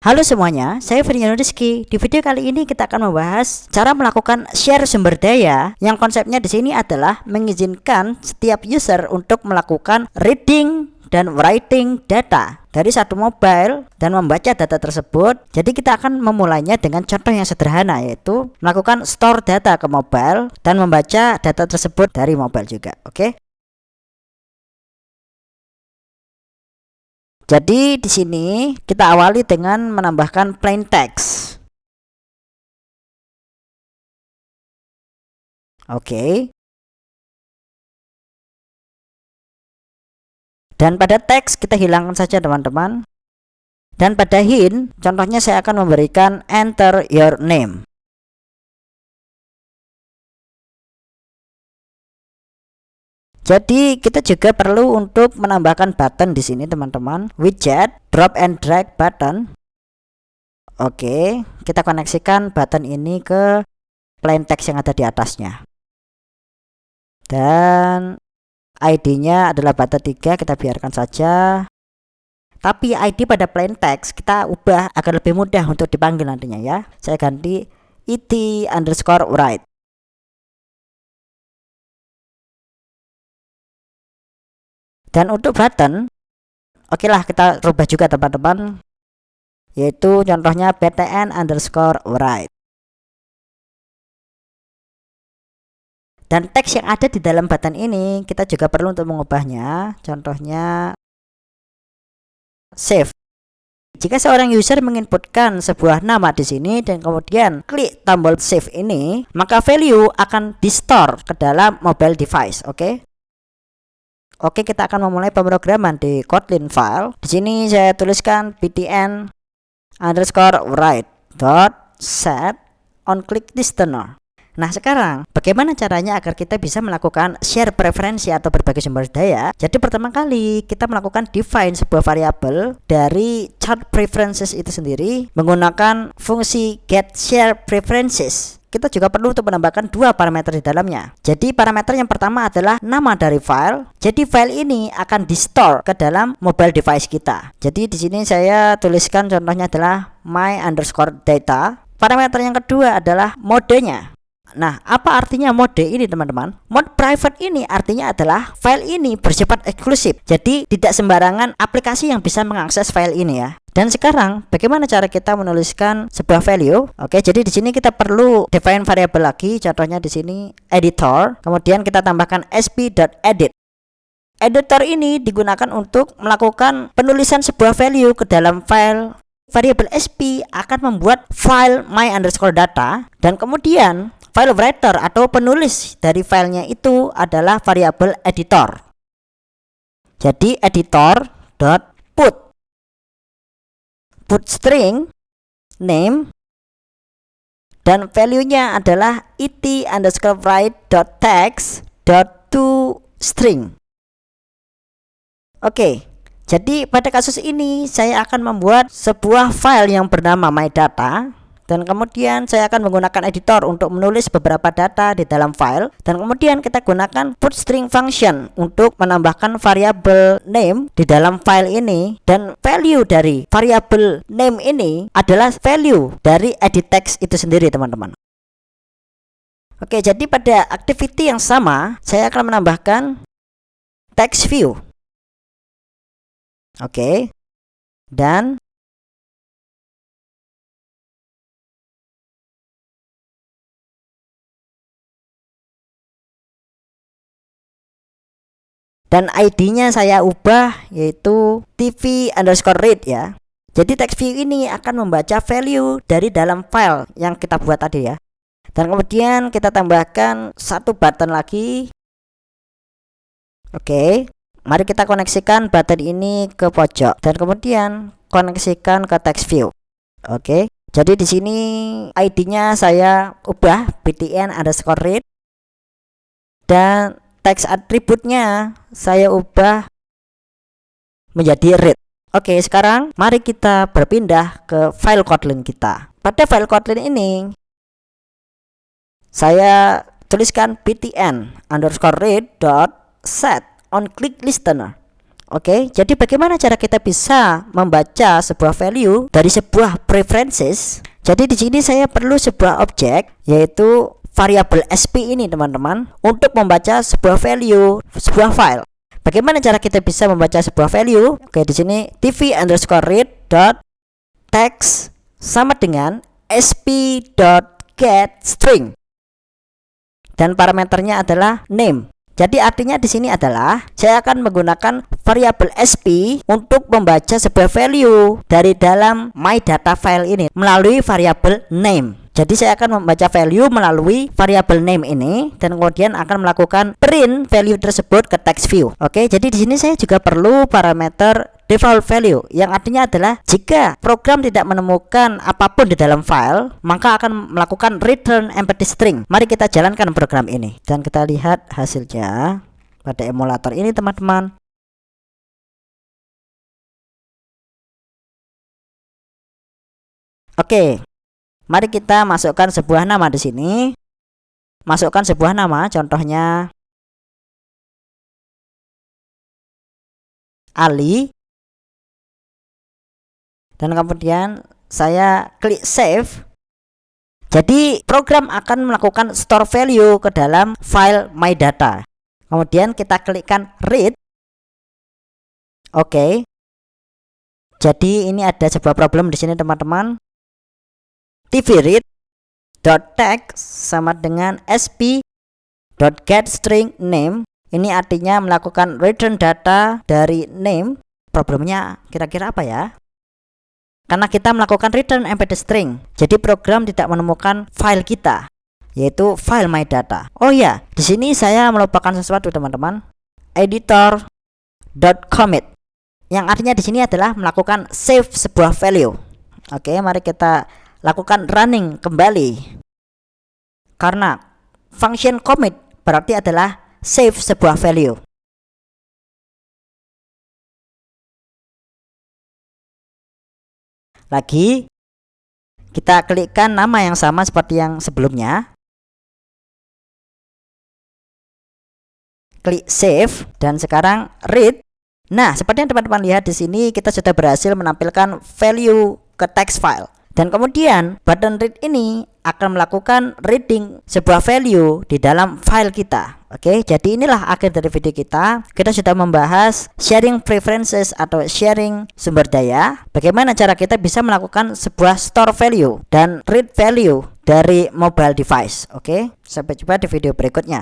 Halo semuanya, saya Firjano Rizky. Di video kali ini kita akan membahas cara melakukan share sumber daya yang konsepnya di sini adalah mengizinkan setiap user untuk melakukan reading dan writing data dari satu mobile dan membaca data tersebut. Jadi kita akan memulainya dengan contoh yang sederhana, yaitu melakukan store data ke mobile dan membaca data tersebut dari mobile juga. Oke. Jadi di sini kita awali dengan menambahkan plain text. Oke. Dan pada teks kita hilangkan saja teman-teman. Dan pada hint, contohnya saya akan memberikan enter your name. Jadi kita juga perlu untuk menambahkan button di sini teman-teman, widget drop and drag button. Oke, kita koneksikan button ini ke plain text yang ada di atasnya. Dan ID-nya adalah button 3, kita biarkan saja. Tapi ID pada plain text kita ubah agar lebih mudah untuk dipanggil nantinya ya. Saya ganti it_write. Dan untuk button, oke lah kita rubah juga teman-teman, yaitu contohnya btn_write. Dan teks yang ada di dalam button ini kita juga perlu untuk mengubahnya, contohnya save. Jika seorang user menginputkan sebuah nama di sini dan kemudian klik tombol save ini, maka value akan di-store ke dalam mobile device, oke? Oke, kita akan memulai pemrograman di Kotlin file. Di sini saya tuliskan btn_write.set onClickListener. Nah, sekarang bagaimana caranya agar kita bisa melakukan share preferensi atau berbagi sumber daya? Jadi pertama kali kita melakukan define sebuah variabel dari chart preferences itu sendiri menggunakan fungsi getSharePreferences. Kita juga perlu untuk menambahkan dua parameter di dalamnya. Jadi parameter yang pertama adalah nama dari file. Jadi file ini akan di-store ke dalam mobile device kita. Jadi di sini saya tuliskan contohnya adalah my_data. Parameter yang kedua adalah modenya. Nah, apa artinya mode ini teman-teman? Mode private ini artinya adalah file ini bersifat eksklusif. Jadi tidak sembarangan aplikasi yang bisa mengakses file ini ya. Dan sekarang bagaimana cara kita menuliskan sebuah value? Oke, jadi di sini kita perlu define variabel lagi. Contohnya di sini editor. Kemudian kita tambahkan sp.edit. Editor ini digunakan untuk melakukan penulisan sebuah value ke dalam file. Variabel sp akan membuat file my_data dan kemudian file writer atau penulis dari filenya itu adalah variabel editor. Jadi editor.put string name dan value-nya adalah it_write.text.toString. Oke. Jadi pada kasus ini saya akan membuat sebuah file yang bernama myData. Dan kemudian saya akan menggunakan editor untuk menulis beberapa data di dalam file. Dan kemudian kita gunakan putString function untuk menambahkan variabel name di dalam file ini. Dan value dari variabel name ini adalah value dari edit text itu sendiri teman-teman. Oke, jadi pada activity yang sama saya akan menambahkan text view. Oke. Dan ID-nya saya ubah yaitu tv_read ya. Jadi text view ini akan membaca value dari dalam file yang kita buat tadi ya. Dan kemudian kita tambahkan satu button lagi. Oke. Mari kita koneksikan button ini ke pojok dan kemudian koneksikan ke text view. Oke. Jadi di sini ID-nya saya ubah btn_read dan teks atributnya saya ubah menjadi read. Oke, sekarang mari kita berpindah ke file Kotlin kita. Pada file Kotlin ini saya tuliskan btn_read.set onClickListener. Oke, jadi bagaimana cara kita bisa membaca sebuah value dari sebuah preferences? Jadi di sini saya perlu sebuah objek, yaitu variabel sp ini teman-teman, untuk membaca sebuah value, sebuah file. Bagaimana cara kita bisa membaca sebuah value? Oke, di sini tv_read dot text sama dengan sp.getString dan parameternya adalah name. Jadi artinya di sini adalah saya akan menggunakan variabel sp untuk membaca sebuah value dari dalam my data file ini melalui variabel name. Jadi saya akan membaca value melalui variabel name ini dan kemudian akan melakukan print value tersebut ke text view. Oke, jadi di sini saya juga perlu parameter default value yang artinya adalah jika program tidak menemukan apapun di dalam file, maka akan melakukan return empty string. Mari kita jalankan program ini dan kita lihat hasilnya pada emulator ini teman-teman. Oke. Mari kita masukkan sebuah nama di sini. Masukkan sebuah nama, contohnya Ali. Dan kemudian saya klik save. Jadi program akan melakukan store value ke dalam file my data. Kemudian kita klikkan read. Oke. Jadi ini ada sebuah problem di sini teman-teman. tvread.text sama dengan sp.getString name. Ini artinya melakukan return data dari name. Problemnya kira-kira apa ya? Karena kita melakukan return empty string, jadi program tidak menemukan file kita, yaitu file my data. Oh ya, di sini saya melupakan sesuatu teman-teman. Editor.commit yang artinya di sini adalah melakukan save sebuah value. Oke, mari kita lakukan running kembali. Karena function commit berarti adalah save sebuah value. Lagi kita klikkan nama yang sama seperti yang sebelumnya. Klik save dan sekarang read. Nah, seperti yang teman-teman lihat di sini kita sudah berhasil menampilkan value ke text file. Dan kemudian button read ini akan melakukan reading sebuah value di dalam file kita. Oke, jadi inilah akhir dari video kita. Kita sudah membahas sharing preferences atau sharing sumber daya. Bagaimana cara kita bisa melakukan sebuah store value dan read value dari mobile device. Oke, sampai jumpa di video berikutnya.